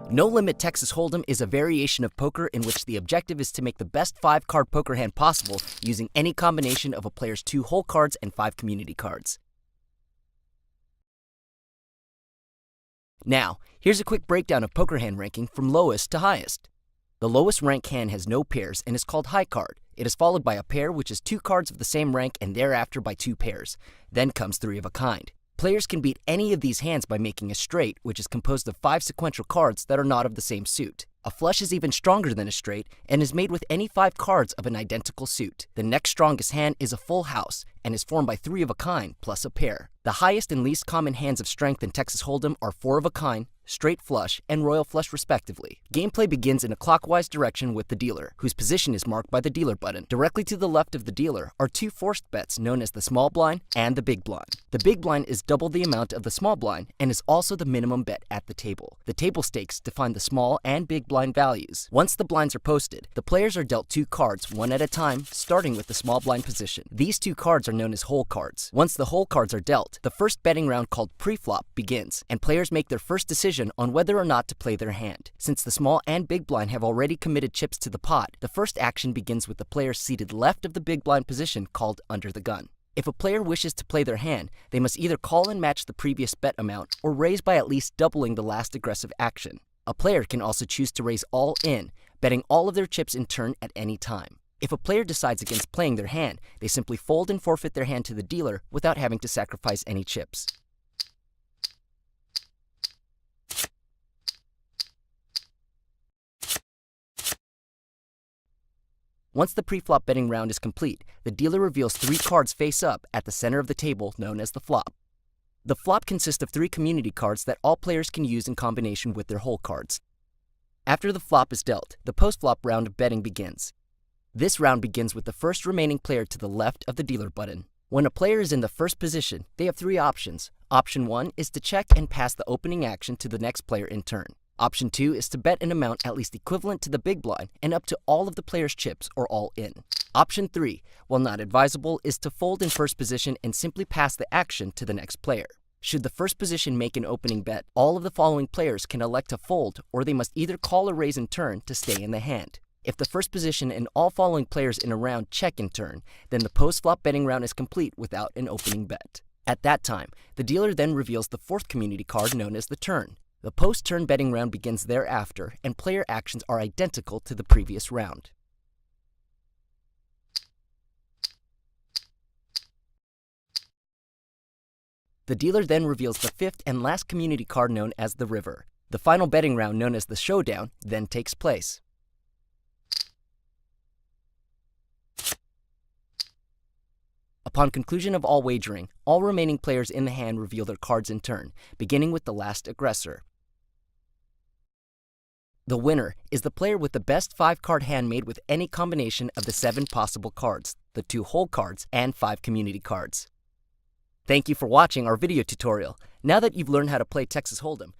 No Limit Texas Hold'em is a variation of poker in which the objective is to make the best 5-card poker hand possible using any combination of a player's 2 whole cards and 5 community cards. Now, here's a quick breakdown of poker hand ranking from lowest to highest. The lowest rank hand has no pairs and is called high card. It is followed by a pair, which is 2 cards of the same rank, and thereafter by 2 pairs. Then comes 3 of a kind. Players can beat any of these hands by making a straight, which is composed of 5 sequential cards that are not of the same suit. A flush is even stronger than a straight and is made with any 5 cards of an identical suit. The next strongest hand is a full house and is formed by 3 of a kind plus a pair. The highest and least common hands of strength in Texas Hold'em are 4 of a kind, straight flush, and royal flush respectively. Gameplay begins in a clockwise direction with the dealer, whose position is marked by the dealer button. Directly to the left of the dealer are 2 forced bets known as the small blind and the big blind. The big blind is double the amount of the small blind and is also the minimum bet at the table. The table stakes define the small and big blind values. Once the blinds are posted, the players are dealt 2 cards one at a time, starting with the small blind position. These 2 cards are known as hole cards. Once the hole cards are dealt, the first betting round called pre-flop begins, and players make their first decision on whether or not to play their hand. Since the small and big blind have already committed chips to the pot, the first action begins with the player seated left of the big blind position called under the gun. If a player wishes to play their hand, they must either call and match the previous bet amount or raise by at least doubling the last aggressive action. A player can also choose to raise all in, betting all of their chips in turn at any time. If a player decides against playing their hand, they simply fold and forfeit their hand to the dealer without having to sacrifice any chips. Once the pre-flop betting round is complete, the dealer reveals 3 cards face up at the center of the table, known as the flop. The flop consists of 3 community cards that all players can use in combination with their hole cards. After the flop is dealt, the post-flop round of betting begins. This round begins with the first remaining player to the left of the dealer button. When a player is in the first position, they have 3 options. Option 1 is to check and pass the opening action to the next player in turn. Option 2 is to bet an amount at least equivalent to the big blind and up to all of the player's chips or all in. Option 3, while not advisable, is to fold in first position and simply pass the action to the next player. Should the first position make an opening bet, all of the following players can elect to fold, or they must either call or raise in turn to stay in the hand. If the first position and all following players in a round check in turn, then the post-flop betting round is complete without an opening bet. At that time, the dealer then reveals the 4th community card known as the turn. The post-turn betting round begins thereafter, and player actions are identical to the previous round. The dealer then reveals the 5th and last community card known as the river. The final betting round, known as the showdown, then takes place. Upon conclusion of all wagering, all remaining players in the hand reveal their cards in turn, beginning with the last aggressor. The winner is the player with the best 5-card hand made with any combination of the 7 possible cards, the 2 whole cards, and 5 community cards. Thank you for watching our video tutorial. Now that you've learned how to play Texas Hold'em,